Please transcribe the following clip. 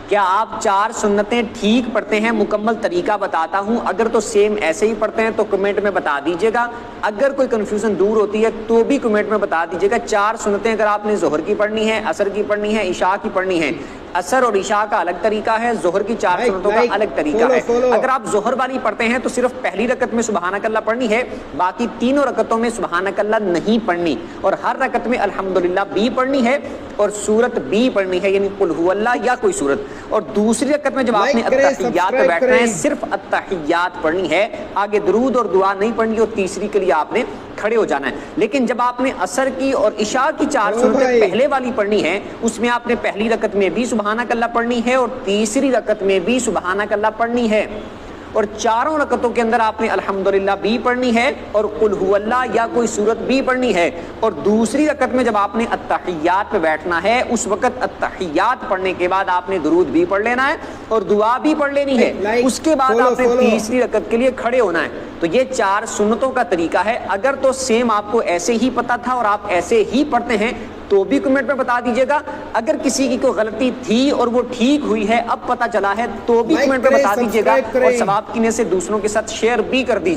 کیا آپ 4 سنتیں ٹھیک پڑھتے ہیں؟ مکمل طریقہ بتاتا ہوں، اگر تو سیم ایسے ہی پڑھتے ہیں تو کمنٹ میں بتا دیجئے گا، اگر کوئی کنفیوژن دور ہوتی ہے تو بھی کمنٹ میں بتا دیجئے گا۔ 4 سنتیں اگر آپ نے ظہر کی پڑھنی ہے، عصر کی پڑھنی ہے، عشاء کی پڑھنی ہے، عصر اور عشاء کا الگ طریقہ ہے، ظہر کی 4 سنتوں کا الگ طریقہ ہے۔ اگر آپ ظہر والی پڑھتے ہیں تو صرف پہلی رکعت میں سبحانک اللہ پڑھنی ہے، باقی تینوں رکعتوں میں سبحانک اللہ نہیں پڑھنی، اور ہر رکعت میں الحمدللہ بھی پڑھنی ہے اور سورت بھی پڑھنی ہے، یعنی قل هو اللہ یا کوئی سورت۔ اور دوسری رکعت میں جب آپ نے التحیات پہ بیٹھنا ہے صرف التحیات پڑھنی ہے، آگے درود اور دعا نہیں پڑھنی، اور تیسری کے لیے آپ نے کھڑے ہو جانا ہے۔ لیکن جب آپ نے عصر کی اور عشاء کی 4 سنتیں پہلے والی پڑھنی ہے، اس میں آپ نے پہلی رکعت میں بھی سبحانک اللہ پڑھنی ہے اور تیسری رکعت میں بھی سبحانک اللہ پڑھنی ہے، اور چاروں رکعتوں کے اندر آپ نے الحمدللہ بھی پڑھنی ہے اور قل هو اللہ یا کوئی سورت بھی پڑھنی ہے، اور دوسری رکعت میں جب آپ نے التحیات پہ بیٹھنا ہے اس وقت التحیات پڑھنے کے بعد آپ نے درود بھی پڑھ لینا ہے اور دعا بھی پڑھ لینی ہے، اس کے بعد آپ نے تیسری رکعت کے لیے کھڑے ہونا ہے۔ تو یہ 4 سنتوں کا طریقہ ہے۔ اگر تو سیم آپ کو ایسے ہی پتا تھا اور آپ ایسے ہی پڑھتے ہیں تو بھی کمنٹ میں بتا دیجئے گا، اگر کسی کی کوئی غلطی تھی اور وہ ٹھیک ہوئی ہے اب پتہ چلا ہے تو بھی کمنٹ میں بتا دیجئے گا، اور ثواب کی نیت سے دوسروں کے ساتھ شیئر بھی کر دیجئے۔